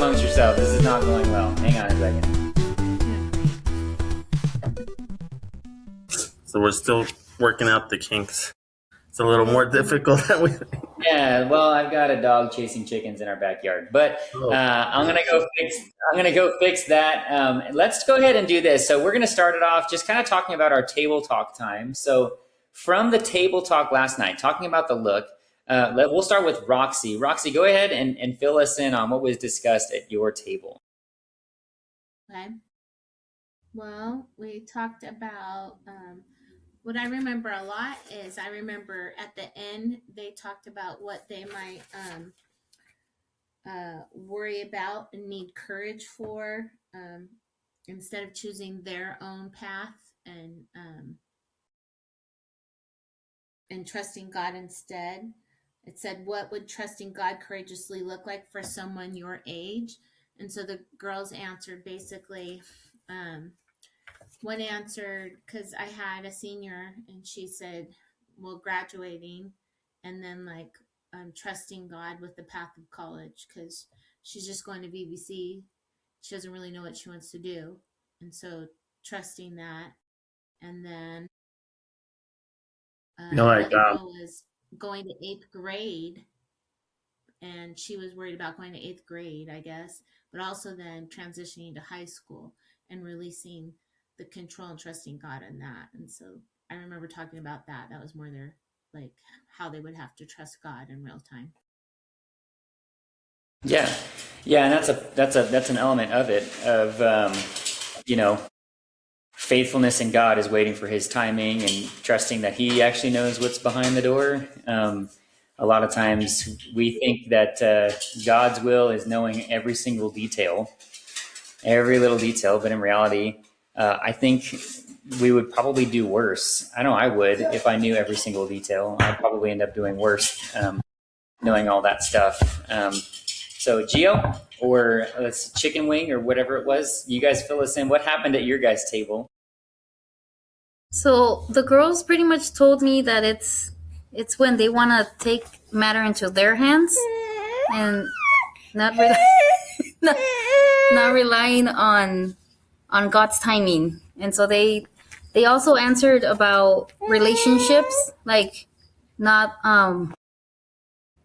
amongst yourselves. This is not going well. Hang on a second. So we're still working out the kinks. It's a little more difficult than we think. Yeah, well, I've got a dog chasing chickens in our backyard, but I'm gonna go fix. I'm gonna go fix that. Let's go ahead and do this. So we're gonna start it off just kind of talking about our table talk time. So from the table talk last night, talking about the look, we'll start with Roxy. Roxy, go ahead and fill us in on what was discussed at your table. Okay. Well, we talked about what I remember a lot is I remember at the end they talked about what they might worry about and need courage for instead of choosing their own path and trusting God instead. It said, what would trusting God courageously look like for someone your age? And so the girls answered basically, one answered, because I had a senior and she said, well, graduating and then like trusting God with the path of college because she's just going to BBC. She doesn't really know what she wants to do. And so trusting that. And then another girl was going to 8th grade and she was worried about going to 8th grade, I guess, but also then transitioning to high school and releasing the control and trusting God in that. And so I remember talking about that. That was more their, like, how they would have to trust God in real time. Yeah, and that's an element of it, of faithfulness in God is waiting for His timing and trusting that He actually knows what's behind the door. A lot of times we think that God's will is knowing every single detail, every little detail, but in reality, I think we would probably do worse. I know I would if I knew every single detail. I'd probably end up doing worse, knowing all that stuff. So Gio, or let's chicken wing or whatever it was, you guys fill us in. What happened at your guys' table? So the girls pretty much told me that it's when they want to take matter into their hands and not not relying on God's timing. And so they also answered about relationships, like not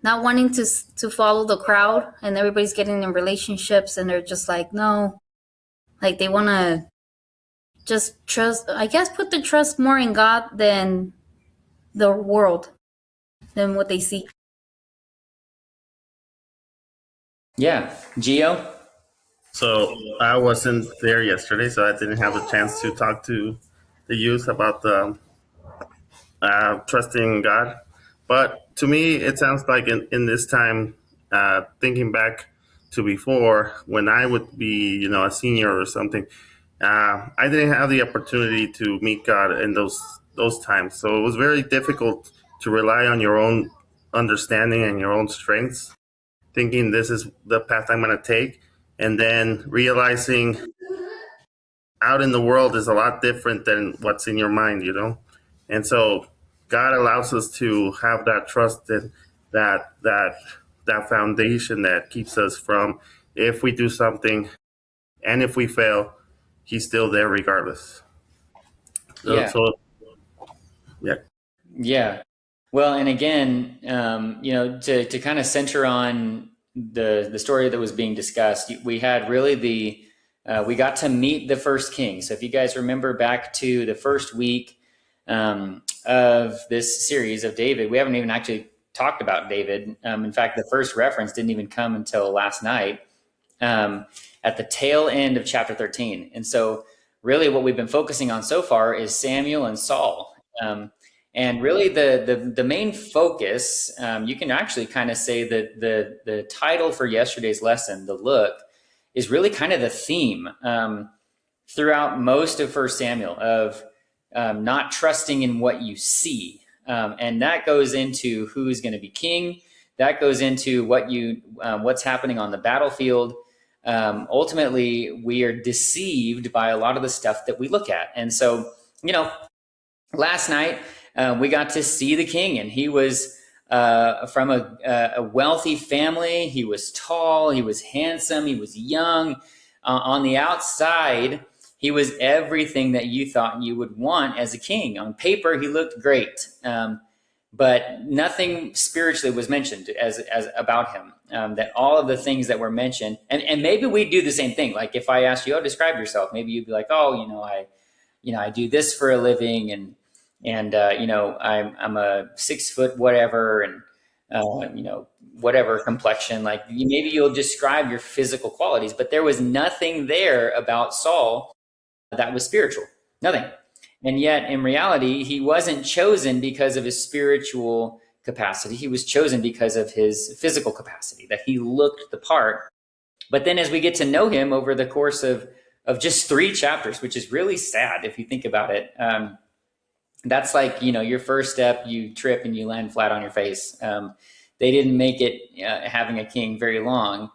wanting to follow the crowd and everybody's getting in relationships and they're just like, no, like they want to just trust, I guess, put the trust more in God than the world, than what they see. Yeah, Gio? So I wasn't there yesterday, so I didn't have a chance to talk to the youth about the trusting God. But to me, it sounds like in this time, thinking back to before, when I would be, a senior or something, I didn't have the opportunity to meet God in those times. So it was very difficult to rely on your own understanding and your own strengths, thinking this is the path I'm going to take, and then realizing out in the world is a lot different than what's in your mind, And so God allows us to have that trust and that foundation that keeps us from, if we do something and if we fail, He's still there regardless. Yeah. Yeah. Yeah. Well, and again, to kind of center on the story that was being discussed, we had really we got to meet the first king. So if you guys remember back to the first week of this series of David, we haven't even actually talked about David. In fact, the first reference didn't even come until last night at the tail end of chapter 13. And so really what we've been focusing on so far is Samuel and Saul. And really the main focus, you can actually kind of say that the title for yesterday's lesson, the look, is really kind of the theme throughout most of 1 Samuel of not trusting in what you see. And that goes into who's going to be king. That goes into what's happening on the battlefield. Ultimately, we are deceived by a lot of the stuff that we look at. And so, last night, we got to see the king, and he was from a wealthy family. He was tall, he was handsome, he was young. On the outside, he was everything that you thought you would want as a king. On paper, he looked great, but nothing spiritually was mentioned as about him. That all of the things that were mentioned, and maybe we do the same thing. Like if I asked you, "Oh, describe yourself," maybe you'd be like, "Oh, I do this for a living, and I'm a 6 foot whatever, and whatever complexion." Like maybe you'll describe your physical qualities, but there was nothing there about Saul that was spiritual, nothing. And yet in reality, he wasn't chosen because of his spiritual capacity. He was chosen because of his physical capacity, that he looked the part. But then as we get to know him over the course of just 3 chapters, which is really sad if you think about it, that's like, your first step, you trip and you land flat on your face. They didn't make it having a king very long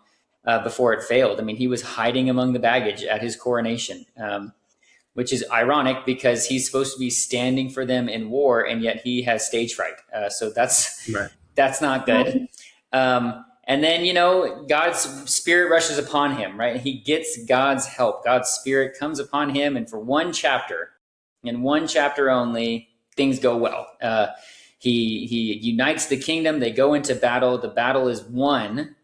before it failed. I mean, he was hiding among the baggage at his coronation, which is ironic because he's supposed to be standing for them in war, and yet he has stage fright. So that's Right. that's not good. And then, God's spirit rushes upon him, right? He gets God's help. God's spirit comes upon him, and for 1 chapter, in 1 chapter only, things go well. He unites the kingdom. They go into battle. The battle is won.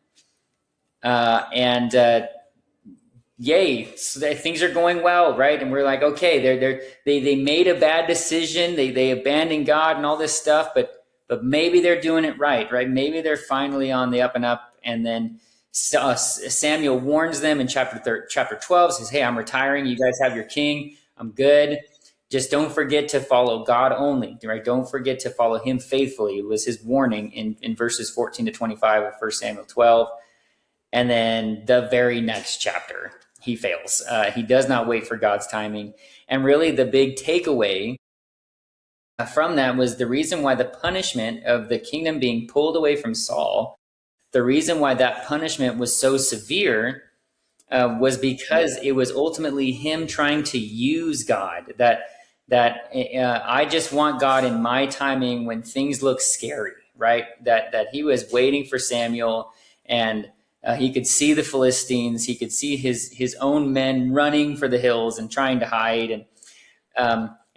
Yay, so things are going well, right? And we're like, okay, they made a bad decision. They abandoned God and all this stuff, but maybe they're doing it right? Maybe they're finally on the up and up. And then Samuel warns them in chapter 12, says, "Hey, I'm retiring. You guys have your king. I'm good. Just don't forget to follow God only, right? Don't forget to follow him faithfully." It was his warning in verses 14 to 25 of 1 Samuel 12. And then the very next chapter, he fails. He does not wait for God's timing. And really the big takeaway from that was the reason why the punishment of the kingdom being pulled away from Saul, the reason why that punishment was so severe was because it was ultimately him trying to use God. That I just want God in my timing when things look scary, right? That he was waiting for Samuel, and he could see the Philistines. He could see his own men running for the hills and trying to hide.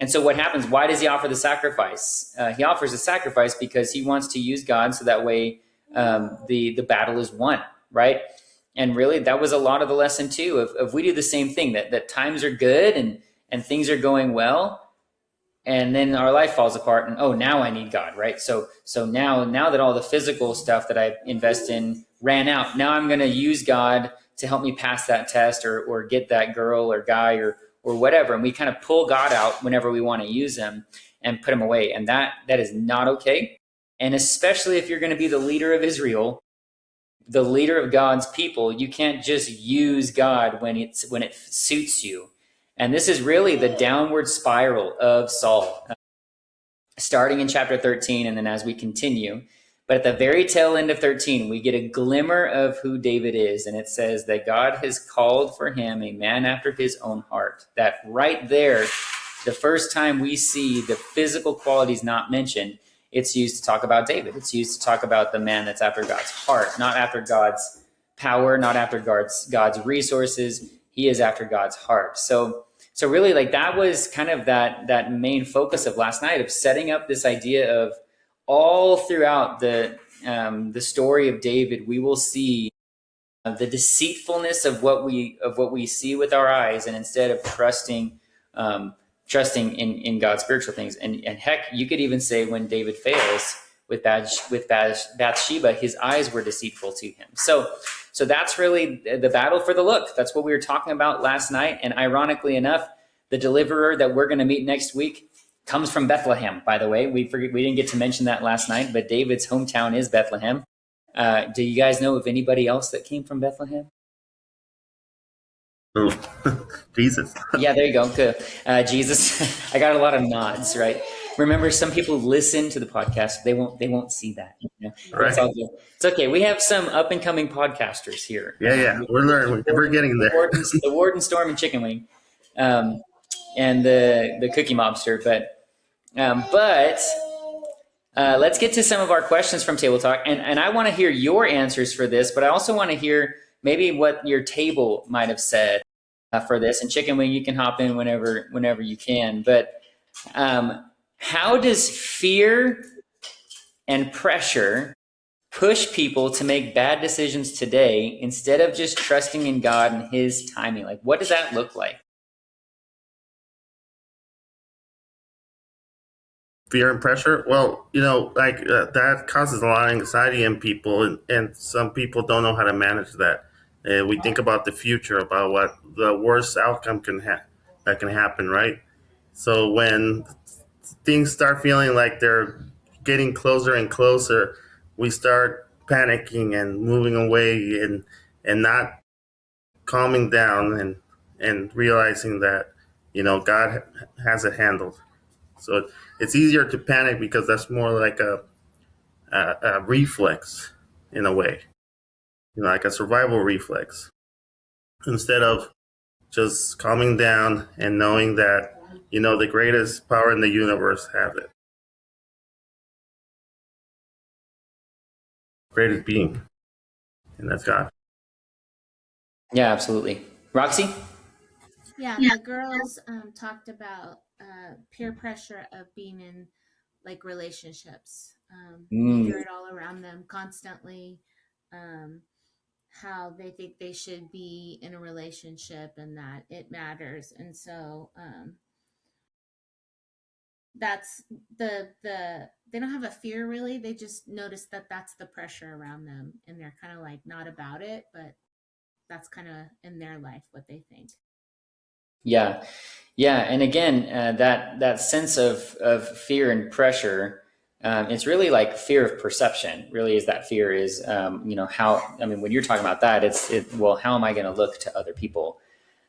And so what happens? Why does he offer the sacrifice? He offers the sacrifice because he wants to use God so that way the battle is won, right? And really, that was a lot of the lesson too. If we do the same thing, that times are good and things are going well, and then our life falls apart, and now I need God, right? So now that all the physical stuff that I invest in ran out, now I'm going to use God to help me pass that test or get that girl or guy or whatever. And we kind of pull God out whenever we want to use him and put him away. And that is not okay. And especially if you're going to be the leader of Israel, the leader of God's people, you can't just use God when it suits you. And this is really the downward spiral of Saul, starting in chapter 13, and then as we continue. But at the very tail end of 13, we get a glimmer of who David is. And it says that God has called for him a man after his own heart. That right there, the first time we see the physical qualities not mentioned, it's used to talk about David. It's used to talk about the man that's after God's heart, not after God's power, not after God's resources. He is after God's heart. So really, like, that was kind of that main focus of last night, of setting up this idea of all throughout the story of David, we will see the deceitfulness of what we see with our eyes, and instead of trusting in God's spiritual things. And heck, you could even say when David fails with Bathsheba, his eyes were deceitful to him. So that's really the battle for the look. That's what we were talking about last night. And ironically enough, the deliverer that we're going to meet next week comes from Bethlehem, by the way. We didn't get to mention that last night, but David's hometown is Bethlehem. Do you guys know of anybody else that came from Bethlehem? Oh, Jesus. Yeah, there you go. Good. Jesus. I got a lot of nods, right? Remember, some people listen to the podcast. They won't see that. Right. It's okay. We have some up and coming podcasters here. Yeah. We're learning. We're getting there. The Warden, Storm, and Chicken Wing, and the Cookie Mobster. But let's get to some of our questions from Table Talk. And I want to hear your answers for this, but I also want to hear maybe what your table might have said for this. And Chicken Wing, you can hop in whenever you can. But how does fear and pressure push people to make bad decisions today instead of just trusting in God and His timing? Like, what does that look like? Fear and pressure. Well, that causes a lot of anxiety in people, and some people don't know how to manage that. We think about the future, about what the worst outcome that can happen, right? So when things start feeling like they're getting closer and closer, we start panicking and moving away, and not calming down, and realizing that God has it handled. So it's easier to panic because that's more like a reflex in a way, like a survival reflex, instead of just calming down and knowing that the greatest power in the universe has it, greatest being, and that's God. Yeah, absolutely. Roxy? Yeah, the girls talked about peer pressure of being in like relationships. They hear it all around them constantly. How they think they should be in a relationship and that it matters, and so that's they don't have a fear really. They just notice that that's the pressure around them, and they're kind of like not about it, but that's kind of in their life what they think. Yeah. And again, that sense of fear and pressure, it's really like fear of perception. Really, is that fear is how, I mean, when you're talking about that, well, how am I going to look to other people,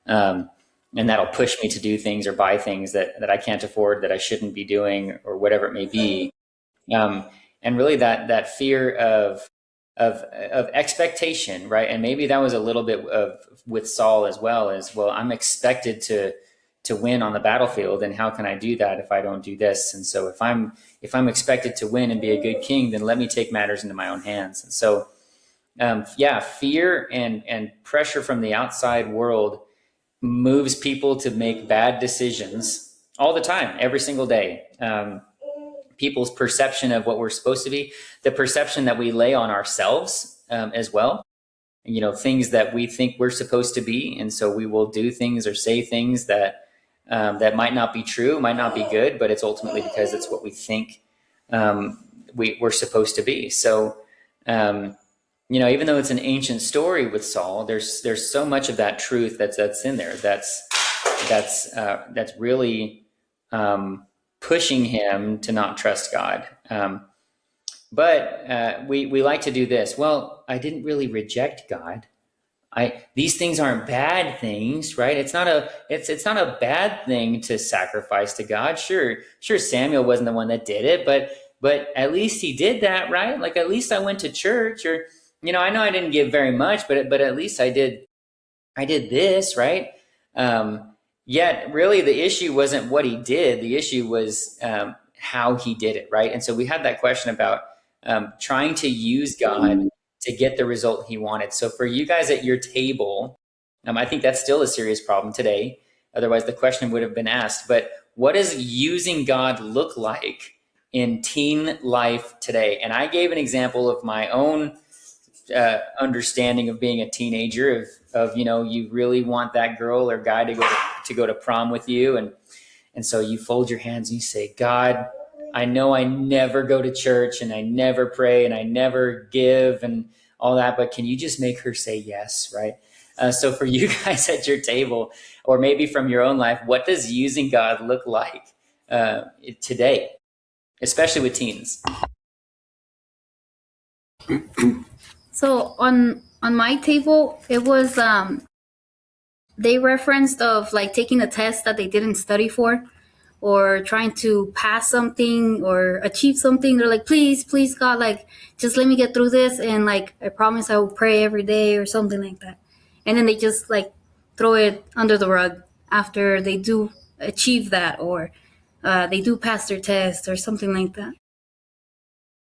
and that'll push me to do things or buy things that I can't afford, that I shouldn't be doing, or whatever it may be. And really that fear of expectation, right? And maybe that was a little bit of with Saul as well, as well, I'm expected to win on the battlefield, and how can I do that if I don't do this? And so if I'm expected to win and be a good king, then let me take matters into my own hands. And so fear and pressure from the outside world moves people to make bad decisions all the time, every single day. People's perception of what we're supposed to be, the perception that we lay on ourselves as well, things that we think we're supposed to be. And so we will do things or say things that might not be true, might not be good, but it's ultimately because it's what we think we're supposed to be. So, even though it's an ancient story with Saul, there's so much of that truth that's in there. That's really pushing him to not trust God. But we like to do this. Well, I didn't really reject God. These things aren't bad things, right? It's not a bad thing to sacrifice to God. Sure, Samuel wasn't the one that did it, but at least he did that, right? Like, at least I went to church, or I know I didn't give very much, but at least I did this, right? Yet really the issue wasn't what he did. The issue was how he did it, right? And so we had that question about trying to use God to get the result he wanted. So for you guys at your table, I think that's still a serious problem today. Otherwise the question would have been asked. But what does using God look like in teen life today? And I gave an example of my own understanding of being a teenager, of you really want that girl or guy to go to prom with you, and so you fold your hands and you say, God, I know I never go to church and I never pray and I never give and all that, but can you just make her say yes, right? So for you guys at your table, or maybe from your own life, what does using God look like today, especially with teens? So on my table, it was they referenced of like taking a test that they didn't study for, or trying to pass something or achieve something. They're like, please God, like, just let me get through this, and like, I promise I will pray every day or something like that. And then they just like throw it under the rug after they do achieve that, or they do pass their test or something like that.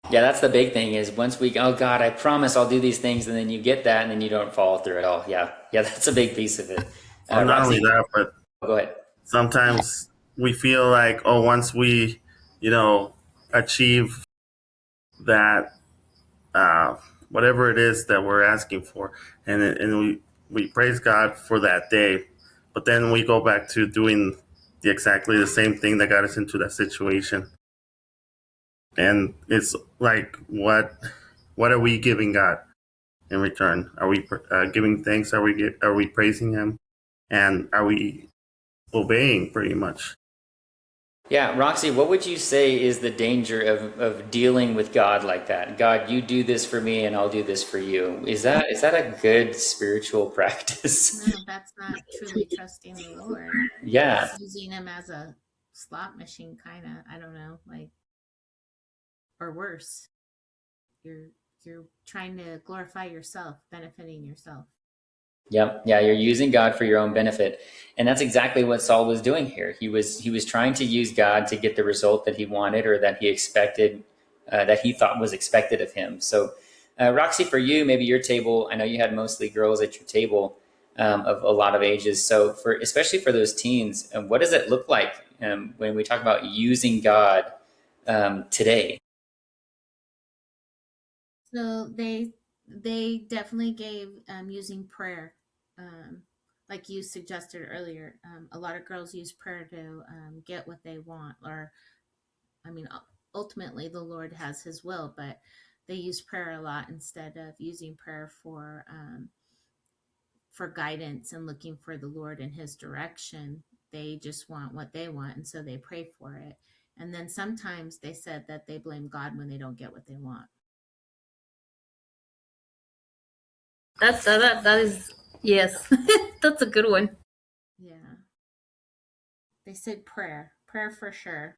Yeah, that's the big thing is once we, oh God, I promise I'll do these things, and then you get that, and then you don't follow through at all. Yeah, yeah, that's a big piece of it. Well, not only Roxy, that, but go ahead. sometimes we feel like, oh, once we, you know, achieve that, uh, whatever it is that we're asking for, and we praise God for that day, but then we go back to doing exactly the same thing that got us into that situation, and it's like, what are we giving God in return? Are we giving thanks? Are we praising Him? And are we obeying pretty much? Yeah, Roxy, what would you say is the danger of dealing with God like that? God, you do this for me and I'll do this for you. Is that a good spiritual practice? No, that's not truly trusting the Lord. Yeah. It's using him as a slot machine, kind of. I don't know, like, or worse. You're trying to glorify yourself, benefiting yourself. Yep. Yeah, you're using God for your own benefit. And that's exactly what Saul was doing here. He was trying to use God to get the result that he wanted or that he expected, that he thought was expected of him. So, Roxy, for you, maybe your table, I know you had mostly girls at your table of a lot of ages. So, especially for those teens, what does it look like when we talk about using God today? So they definitely gave using prayer, um, like you suggested earlier. A lot of girls use prayer to get what they want, or I mean, ultimately the Lord has His will, but they use prayer a lot instead of using prayer for guidance and looking for the Lord in His direction. They just want what they want, and so they pray for it. And then sometimes they said that they blame God when they don't get what they want. That is, yes. That's a good one. Yeah. They said prayer for sure.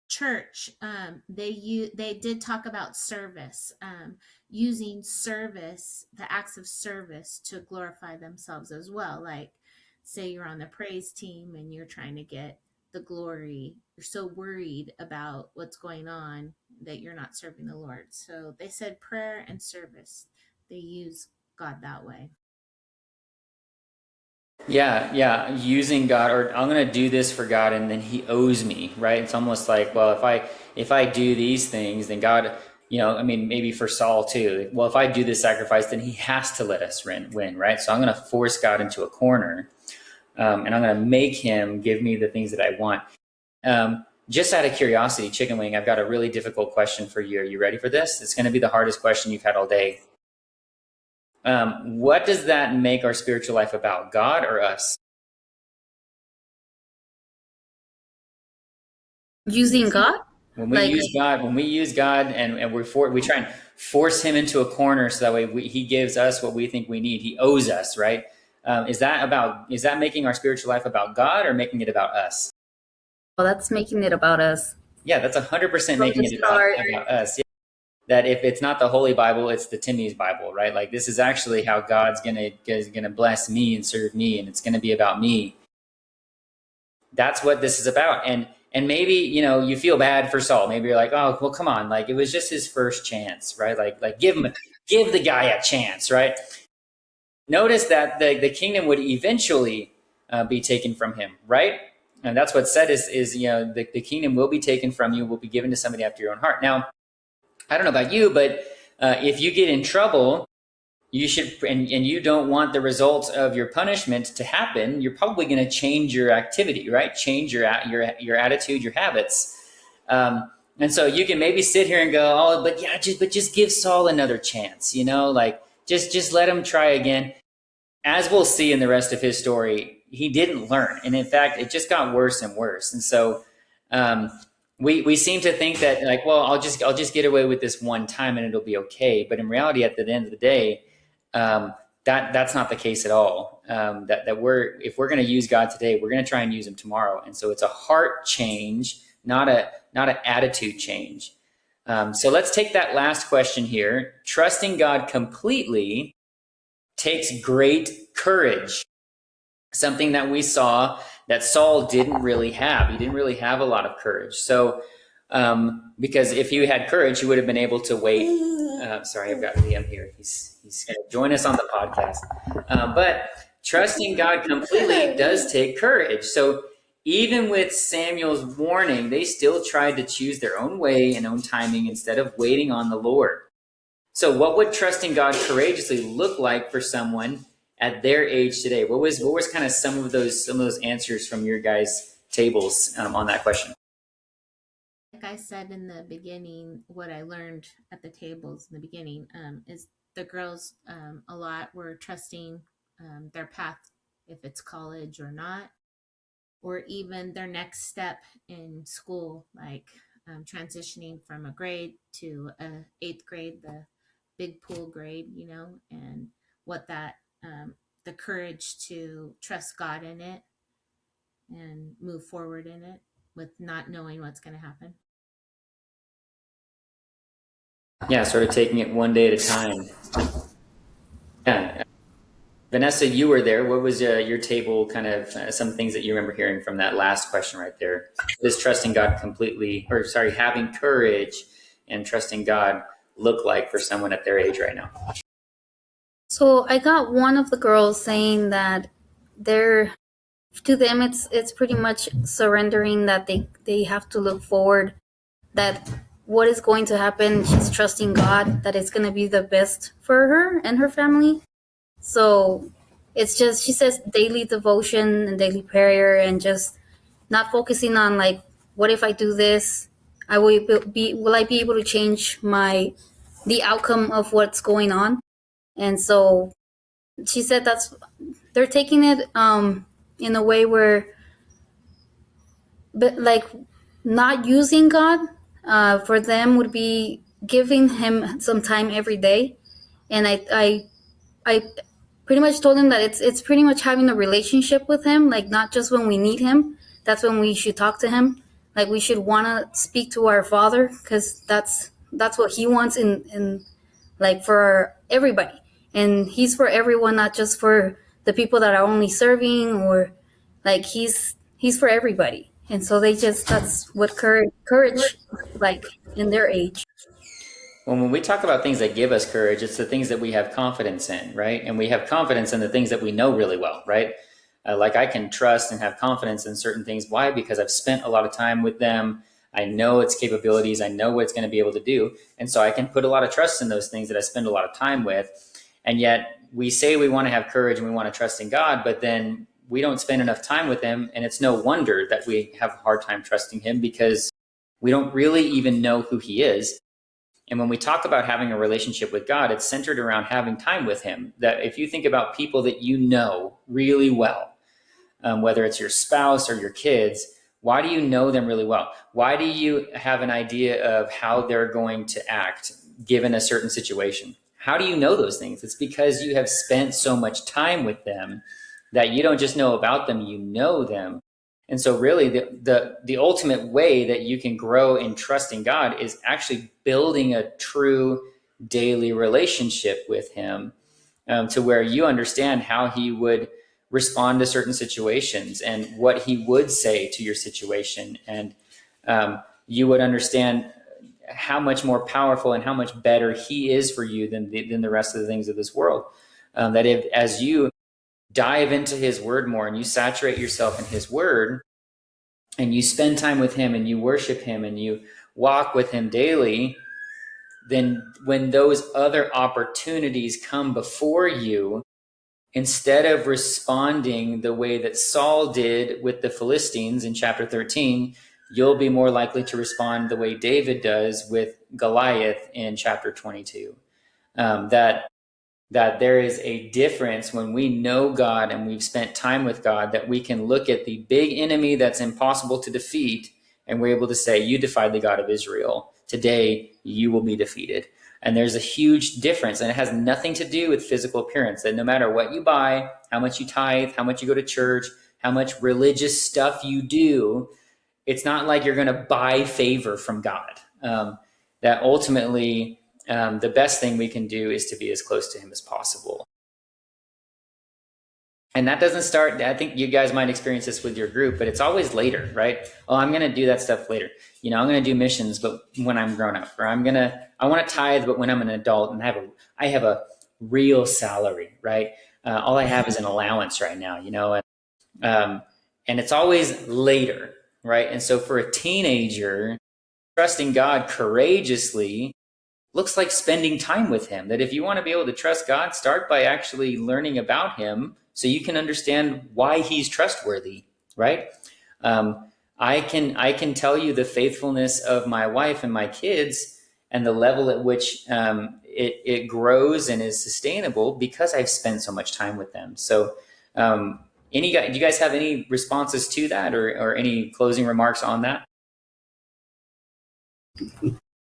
Church, they did talk about service, using service, the acts of service to glorify themselves as well. Like, say you're on the praise team and you're trying to get the glory. You're so worried about what's going on that you're not serving the Lord. So they said prayer and service. They use God that way. Yeah, yeah, using God, or I'm gonna do this for God, and then He owes me, right? It's almost like, well, if I do these things, then God, I mean, maybe for Saul too. Well, if I do this sacrifice, then He has to let us win, right? So I'm gonna force God into a corner, and I'm gonna make Him give me the things that I want. Just out of curiosity, Chicken Wing, I've got a really difficult question for you. Are you ready for this? It's gonna be the hardest question you've had all day. What does that make our spiritual life about, God or us? Using God? When we Like, use God, and we try and force Him into a corner so that way He gives us what we think we need. He owes us, right? Is that making our spiritual life about God or making it about us? well, that's making it about us. Yeah, that's 100% From making the it start. about us. Yeah. That if it's not the Holy Bible, it's the Timmy's Bible, right? Like this is actually how God's gonna bless me and serve me, and it's gonna be about me. That's what this is about. And maybe you feel bad for Saul. Maybe you're like, oh well, come on, like it was just his first chance, right? Like give the guy a chance, right? Notice that the kingdom would eventually be taken from him, right? And that's what's said is the kingdom will be taken from you, will be given to somebody after your own heart. Now, I don't know about you, but if you get in trouble, you should, and you don't want the results of your punishment to happen, you're probably going to change your activity, right? Change your attitude, your habits. And so you can maybe sit here and go, oh, but just give Saul another chance, like just let him try again. As we'll see in the rest of his story, he didn't learn, and in fact, it just got worse and worse. And so we seem to think that like, well, I'll just get away with this one time and it'll be okay. But in reality, at the end of the day, that's not the case at all. If we're going to use God today, we're going to try and use Him tomorrow. And so it's a heart change, not an attitude change. So let's take that last question here. Trusting God completely takes great courage. Something that we saw that Saul didn't really have. He didn't really have a lot of courage. So, because if he had courage, he would have been able to wait. Sorry, I've got Liam here. He's going to join us on the podcast. But trusting God completely does take courage. So even with Samuel's warning, they still tried to choose their own way and own timing instead of waiting on the Lord. So what would trusting God courageously look like for someone at their age today? What was kind of some of those answers from your guys' tables on that question? Like I said in the beginning, what I learned at the tables in the beginning is the girls a lot were trusting their path, if it's college or not, or even their next step in school, like transitioning from a grade to a 8th grade, the big pool grade, and what that the courage to trust God in it and move forward in it with not knowing what's going to happen. Yeah, sort of taking it one day at a time. Yeah. Vanessa, you were there. What was your table kind of some things that you remember hearing from that last question right there? Does trusting God having courage and trusting God look like for someone at their age right now? So I got one of the girls saying that to them it's pretty much surrendering, that they have to look forward, that what is going to happen, she's trusting God that it's going to be the best for her and her family. So it's just, she says, daily devotion and daily prayer, and just not focusing on like, what if I do this? Will I be able to change the outcome of what's going on? And so she said they're taking it in a way where, but like, not using God for them would be giving him some time every day. And I pretty much told him that it's pretty much having a relationship with him, like not just when we need him. That's when we should talk to him. Like we should want to speak to our Father, because that's what he wants in like for everybody, and he's for everyone, not just for the people that are only serving, or like he's for everybody. And so that's what courage like in their age. Well, when we talk about things that give us courage, it's the things that we have confidence in, right? And we have confidence in the things that we know really well, right? Like I can trust and have confidence in certain things. Why? Because I've spent a lot of time with them. I know its capabilities. I know what it's going to be able to do. And so I can put a lot of trust in those things that I spend a lot of time with. And yet we say we want to have courage and we want to trust in God, but then we don't spend enough time with him. And it's no wonder that we have a hard time trusting him, because we don't really even know who he is. And when we talk about having a relationship with God, it's centered around having time with him. That if you think about people that you know really well, whether it's your spouse or your kids, why do you know them really well? Why do you have an idea of how they're going to act given a certain situation? How do you know those things? It's because you have spent so much time with them that you don't just know about them, you know them. And so really the ultimate way that you can grow in trusting God is actually building a true daily relationship with him, to where you understand how he would respond to certain situations and what he would say to your situation. And you would understand how much more powerful and how much better he is for you than the rest of the things of this world. That as you dive into his word more and you saturate yourself in his word and you spend time with him and you worship him and you walk with him daily, then when those other opportunities come before you, instead of responding the way that Saul did with the Philistines in chapter 13, you'll be more likely to respond the way David does with Goliath in chapter 22. That there is a difference when we know God and we've spent time with God, that we can look at the big enemy that's impossible to defeat and we're able to say, you defied the God of Israel. Today, you will be defeated. And there's a huge difference, and it has nothing to do with physical appearance. That no matter what you buy, how much you tithe, how much you go to church, how much religious stuff you do, it's not like you're going to buy favor from God. That ultimately, the best thing we can do is to be as close to him as possible. And that doesn't start, I think you guys might experience this with your group, but it's always later, right? Oh, I'm going to do that stuff later. I'm going to do missions, but when I'm grown up, or I want to tithe, but when I'm an adult and I have a real salary, right? All I have is an allowance right now, and it's always later, right? And so for a teenager, trusting God courageously looks like spending time with him. That if you want to be able to trust God, start by actually learning about him so you can understand why he's trustworthy, right? I can tell you the faithfulness of my wife and my kids and the level at which it grows and is sustainable because I've spent so much time with them. So do you guys have any responses to that or any closing remarks on that?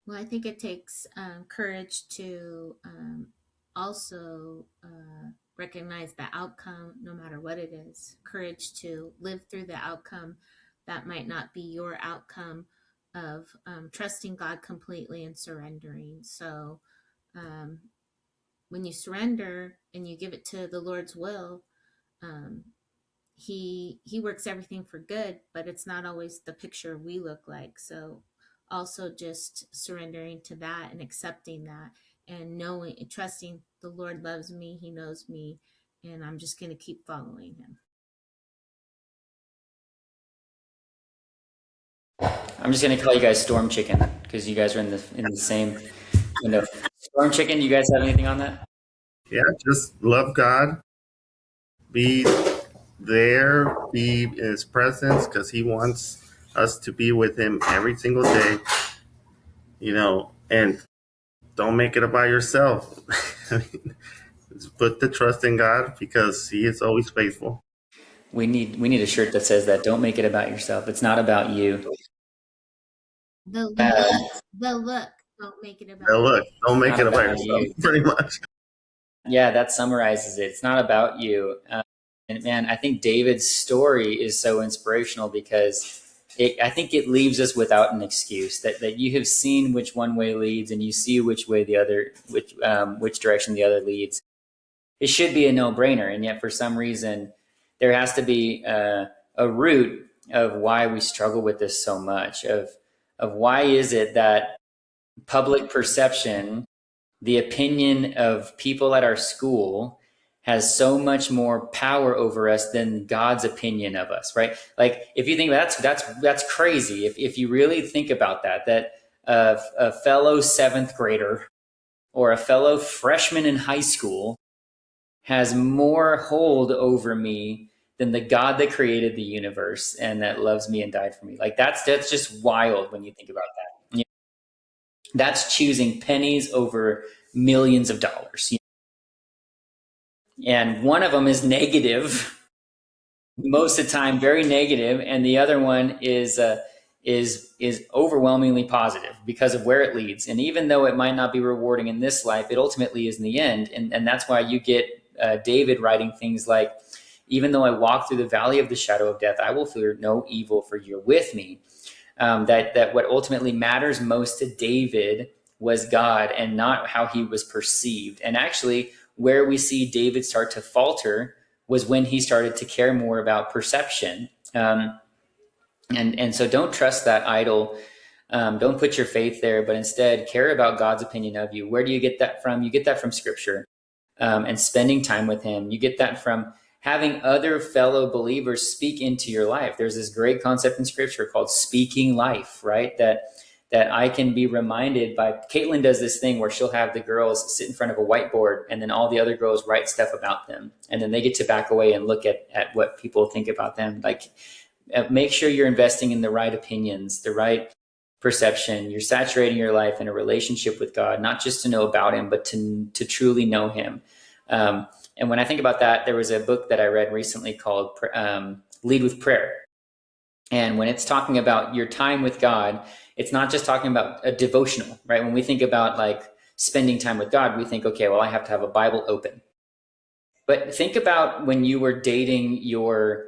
Well, I think it takes courage to also recognize the outcome, no matter what it is. Courage to live through the outcome that might not be your outcome of trusting God completely and surrendering. So when you surrender and you give it to the Lord's will, he works everything for good, but it's not always the picture we look like. So also just surrendering to that and accepting that and knowing and trusting the Lord loves me, he knows me, and I'm just going to keep following him. I'm just gonna call you guys Storm Chicken because you guys are in the same window. Storm Chicken, you guys have anything on that? Yeah, just love God, be there, be in his presence, because he wants us to be with him every single day, and don't make it about yourself. Just put the trust in God because he is always faithful. We need a shirt that says that. Don't make it about yourself. It's not about you. The look, don't make it about Now look, don't make Not it about about yourself, you. pretty much. Yeah, that summarizes it. It's not about you. And man, I think David's story is so inspirational because I think it leaves us without an excuse that you have seen which one way leads and you see which way which direction the other leads. It should be a no-brainer, and yet for some reason there has to be a root of why we struggle with this so much. Of why is it that public perception, the opinion of people at our school, has so much more power over us than God's opinion of us, right? Like if you think that's crazy. If you really think about that a fellow seventh grader or a fellow freshman in high school has more hold over me than the God that created the universe and that loves me and died for me. Like that's just wild when you think about that. That's choosing pennies over millions of dollars. And one of them is negative, most of the time, very negative, and the other one is overwhelmingly positive because of where it leads. And even though it might not be rewarding in this life, it ultimately is in the end. And that's why you get David writing things like, even though I walk through the valley of the shadow of death, I will fear no evil, for you're with me. That what ultimately matters most to David was God and not how he was perceived. And actually, where we see David start to falter was when he started to care more about perception. And so don't trust that idol. Don't put your faith there, but instead care about God's opinion of you. Where do you get that from? You get that from Scripture and spending time with him. You get that from having other fellow believers speak into your life. There's this great concept in Scripture called speaking life, right? That I can be reminded by. Caitlin does this thing where she'll have the girls sit in front of a whiteboard and then all the other girls write stuff about them. And then they get to back away and look at what people think about them. Like, make sure you're investing in the right opinions, the right perception. You're saturating your life in a relationship with God, not just to know about him, but to truly know him. And when I think about that, there was a book that I read recently called Lead with Prayer. And when it's talking about your time with God, it's not just talking about a devotional, right? When we think about like spending time with God, we think, okay, well, I have to have a Bible open. But think about when you were dating your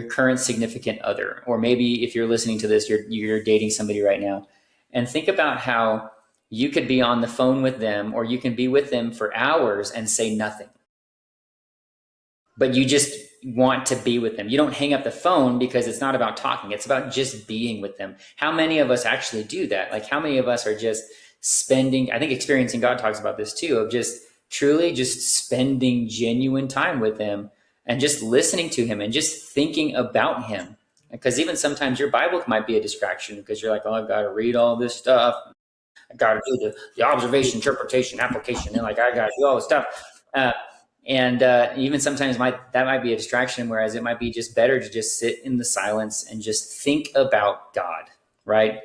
current significant other, or maybe if you're listening to this, you're dating somebody right now, and think about how you could be on the phone with them, or you can be with them for hours and say nothing. but you just want to be with them. You don't hang up the phone because it's not about talking. It's about just being with them. How many of us actually do that? Like how many of us are just spending, I think Experiencing God talks about this too, of just truly just spending genuine time with him and just listening to him and just thinking about him. Because even sometimes your Bible might be a distraction because you're like, oh, I've got to read all this stuff. I got to do the observation, interpretation, application, and like I got to do all this stuff. And even sometimes that might be a distraction, whereas it might be just better to just sit in the silence and just think about God, right?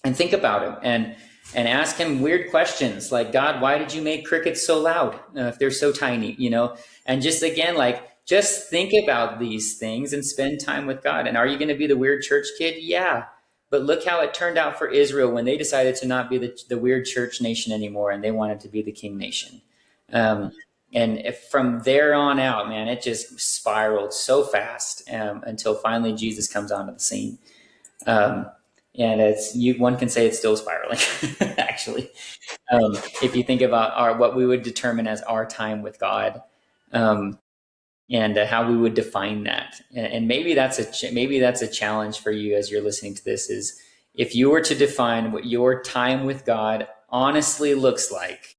And think about him and ask him weird questions like, God, why did you make crickets so loud if they're so tiny, And just again, like, just think about these things and spend time with God. And are you going to be the weird church kid? Yeah. But look how it turned out for Israel when they decided to not be the weird church nation anymore and they wanted to be the king nation. And from there on out, man, it just spiraled so fast until finally Jesus comes onto the scene. And one can say it's still spiraling, actually. If you think about what we would determine as our time with God, and how we would define that, and maybe that's a challenge for you as you're listening to this. Is if you were to define what your time with God honestly looks like,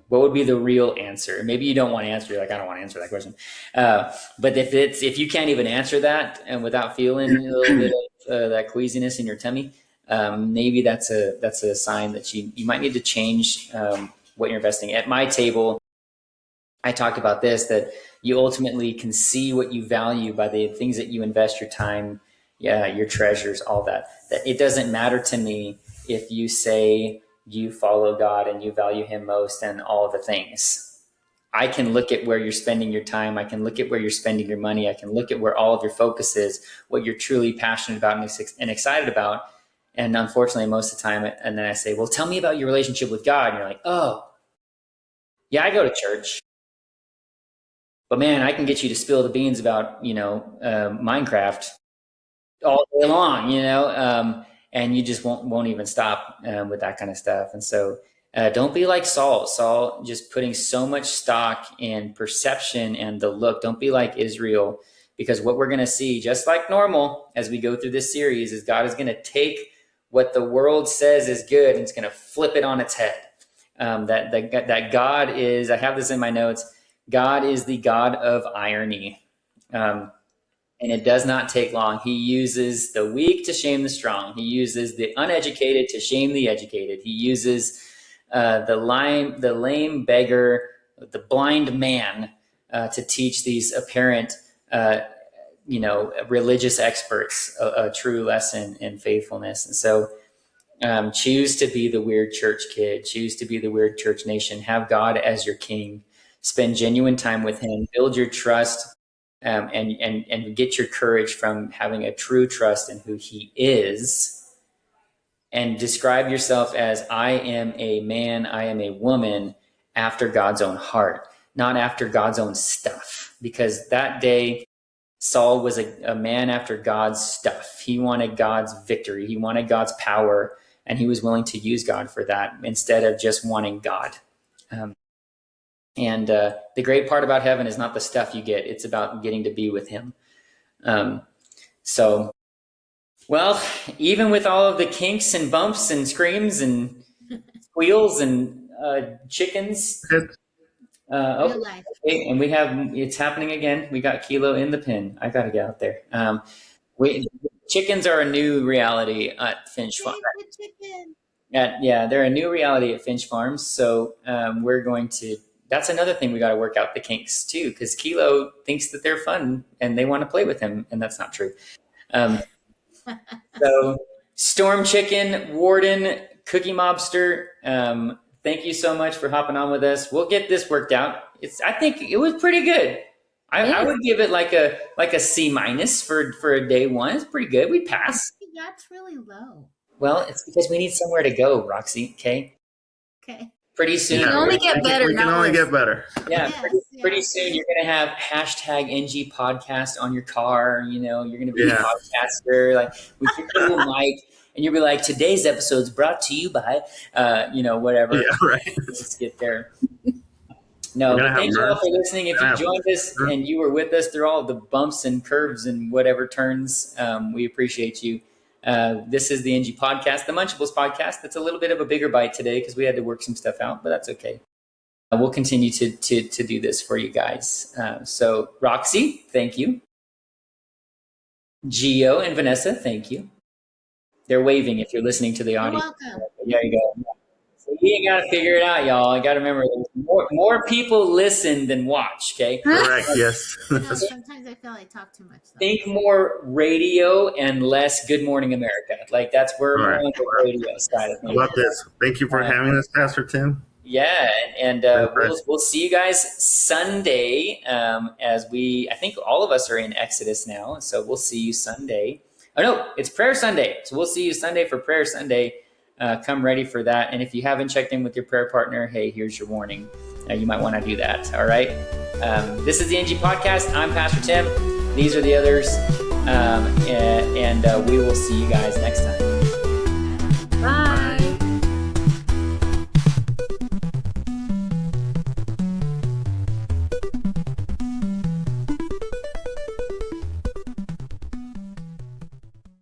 what would be the real answer? Maybe you don't want to answer. You're like, I don't want to answer that question. But if you can't even answer that and without feeling a little bit of that queasiness in your tummy, maybe that's a sign that you might need to change what you're investing. At my table, I talked about this, that you ultimately can see what you value by the things that you invest your time, your treasures, all that. That it doesn't matter to me if you say you follow God and you value him most and all the things. I can look at where you're spending your time. I can look at where you're spending your money. I can look at where all of your focus is, what you're truly passionate about and excited about. And unfortunately, most of the time, and then I say, well, tell me about your relationship with God. And you're like, oh, yeah, I go to church. But man, I can get you to spill the beans about, Minecraft all day long, and you just won't even stop with that kind of stuff. And so don't be like Saul. Saul just putting so much stock in perception and the look. Don't be like Israel, because what we're going to see, just like normal, as we go through this series, is God is going to take what the world says is good and it's going to flip it on its head. That God is, I have this in my notes, God is the God of irony. And it does not take long. He uses the weak to shame the strong. He uses the uneducated to shame the educated. He uses the lame beggar, the blind man to teach these apparent, religious experts a true lesson in faithfulness. And so choose to be the weird church kid. Choose to be the weird church nation. Have God as your king. Spend genuine time with him. Build your trust. And get your courage from having a true trust in who he is, and describe yourself as, I am a man, I am a woman after God's own heart, not after God's own stuff. Because that day, Saul was a man after God's stuff. He wanted God's victory. He wanted God's power, and he was willing to use God for that instead of just wanting God. And the great part about heaven is not the stuff you get. It's about getting to be with him. Well, even with all of the kinks and bumps and screams and squeals and chickens. Okay, and it's happening again. We got Kilo in the pen. I got to get out there. Chickens are a new reality at Finch Farm. They're a new reality at Finch Farms. So we're going to, that's another thing we got to work out the kinks too, because Kilo thinks that they're fun and they want to play with him, and that's not true. So Storm Chicken, Warden, Cookie Mobster, thank you so much for hopping on with us. We'll get this worked out. I think it was pretty good. I would give it like a C- for a day one. It's pretty good. We pass. Yeah, it's really low. Well, it's because we need somewhere to go, Roxy. Okay. Pretty soon. We can only get better. We can only get better. Yeah, pretty soon you're going to have #NG podcast on your car. You're going to be a podcaster, like with your little mic, and you'll be like, today's episode is brought to you by, whatever. Yeah, right. Let's get there. No, We're gonna but have thank you all mirth. for listening. If you joined us and you were with us through all the bumps and curves and whatever turns, we appreciate you. This is the NG podcast, the Munchables podcast. That's a little bit of a bigger bite today because we had to work some stuff out, but that's okay. We'll continue to do this for you guys. So Roxy, thank you. Gio and Vanessa, thank you. They're waving if you're listening to the You're audio. welcome. There you go. So you got to figure it out, y'all. I got to remember, more people listen than watch, okay? Correct. Yes. Sometimes I feel I talk too much. Though. Think more radio and less Good Morning America. Like that's where more on the radio side of things. I love this. Thank you for having us, Pastor Tim. Yeah, and we'll see you guys Sunday as I think all of us are in Exodus now, so we'll see you Sunday. Oh no, it's Prayer Sunday, so we'll see you Sunday for Prayer Sunday. Come ready for that, and if you haven't checked in with your prayer partner, hey, here's your warning. You might want to do that. All right. This is the NG Podcast. I'm Pastor Tim. These are the others, and we will see you guys next time.